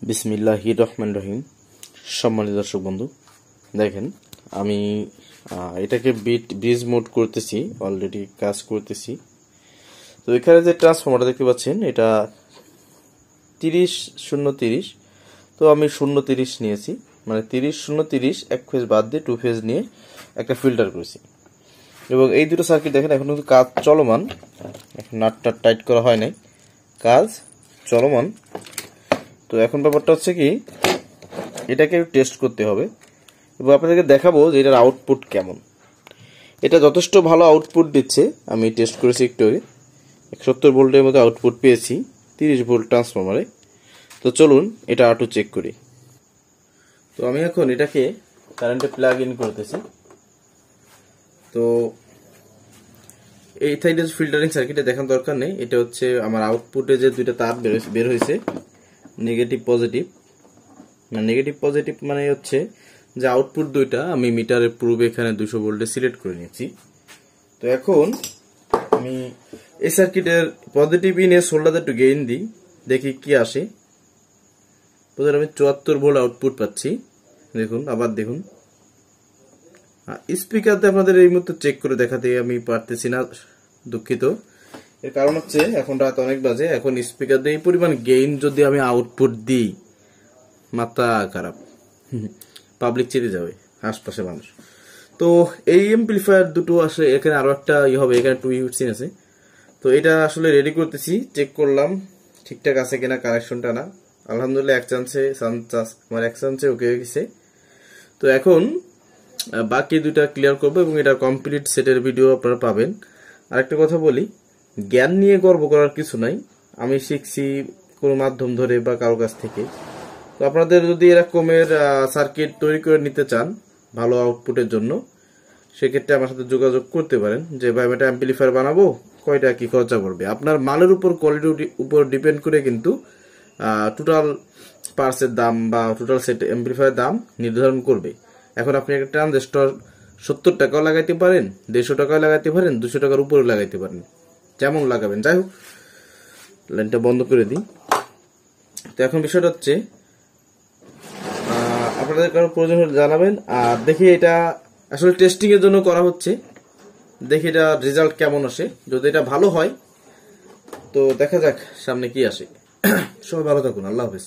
বিসমিল্লাহির রহমানির রহিম। সম্মানিত দর্শক বন্ধু, দেখেন আমি এটাকে ব্রিজ মোড করতেছি, অলরেডি কাজ করতেছি। তো এখানে যে ট্রান্সফর্মারটা দেখতে পাচ্ছেন এটা 30-0-30, তো আমি 0-30 নিয়েছি, মানে 30-0-30 এক ফেজ বাদ দিয়ে 2 ফেজ নিয়ে একটা ফিল্টার করেছি। এবং এই দুটো সার্কিট দেখেন এখন কিন্তু কাজ চলমান, এখন নাটটা টাইট করা হয় নাই, কাজ চলমান। তো এখন ব্যাপারটা হচ্ছে কি, এটাকে টেস্ট করতে হবে এবং আপনাদেরকে দেখাবো যে এটার আউটপুট কেমন। এটা যথেষ্ট ভালো আউটপুট দিচ্ছে, আমি টেস্ট করেছি একটু আগে, 170 ভোল্টের মতো আউটপুট পেয়েছি 30 ভোল্ট ট্রান্সফরমারে। তো চলুন এটা আটু চেক করি। তো আমি এখন এটাকে কারেন্টে প্লাগ ইন করতেছি। তো এই সাইডে ফিল্টারিং সার্কিটে দেখার দরকার নেই, এটা হচ্ছে আমার আউটপুটে যে দুইটা তার বের হয়েছে, নেগেটিভ পজিটিভ। নেগেটিভ পজিটিভ মানে হচ্ছে যে আউটপুট দুইটা আমি মিটারের পূর্বে এখানে 200 ভোল্টে সিলেক্ট করে নিয়েছি। তো এখন আমি এই সার্কিটের পজিটিভ ইনে সোল্ডারটা একটু গেইন দিই, দেখি কি আসে। প্রথমে আমি 74 ভোল্ট আউটপুট পাচ্ছি, দেখুন আবার দেখুন। স্পিকারতে আপনাদের এই মুহূর্তে চেক করে দেখাতে আমি পারতেছি না, দুঃখিত। এর কারণ হচ্ছে এখন রাত অনেক বাজে, এখন স্পিকার দিয়ে এই পরিমাণ গেইন যদি আমি আউটপুট দিই, মাথা খারাপ, পাবলিক চেতে যাবে আশপাশে মানুষ। তো এই এমপ্লিফায়ার দুটো আসে, এখানে আরো একটা হবে, এখানে 2 ইউসিন আছে। তো এটা আসলে রেডি করতেছি, চেক করলাম ঠিকঠাক আছে কিনা কানেকশনটা। না, আলহামদুলিল্লাহ এক চান্সে ওকে হয়ে গেছে। তো এখন বাকি দুইটা ক্লিয়ার করবো এবং এটা কমপ্লিট সেটের ভিডিও আপনারা পাবেন। আরেকটা কথা বলি, জ্ঞান নিয়ে গর্ব করার কিছু নাই, আমি শিখছি কোনো মাধ্যম ধরে বা কারো কাছ থেকে। তো আপনাদের যদি এরকমের সার্কিট তৈরি করে নিতে চান ভালো আউটপুটের জন্য, সেক্ষেত্রে আমার সাথে যোগাযোগ করতে পারেন যে ভাই এটা অ্যাম্পলিফায়ার বানাবো, কয়টা কি খরচা পড়বে। আপনার মালের উপর, কোয়ালিটির উপর ডিপেন্ড করে কিন্তু টোটাল পার্টসের দাম বা টোটাল সেট অ্যাম্পলিফায়ার দাম নির্ধারণ করবে। এখন আপনি একটা ট্রানজিস্টর 70 টাকাও লাগাইতে পারেন, 150 টাকাও লাগাইতে পারেন, 200 টাকার উপরে লাগাইতে পারেন, যেমন লাগাবেন। যাই হোক, লাইনটা বন্ধ করে দিই। তো এখন বিষয়টা হচ্ছে আপনাদের কারো প্রয়োজন হলে জানাবেন। আর দেখি এটা আসলে টেস্টিং এর জন্য করা হচ্ছে, দেখি এটা রেজাল্ট কেমন আসে। যদি এটা ভালো হয় তো দেখা যাক সামনে কি আসে। সবাই ভালো থাকুন, আল্লাহ হাফেজ।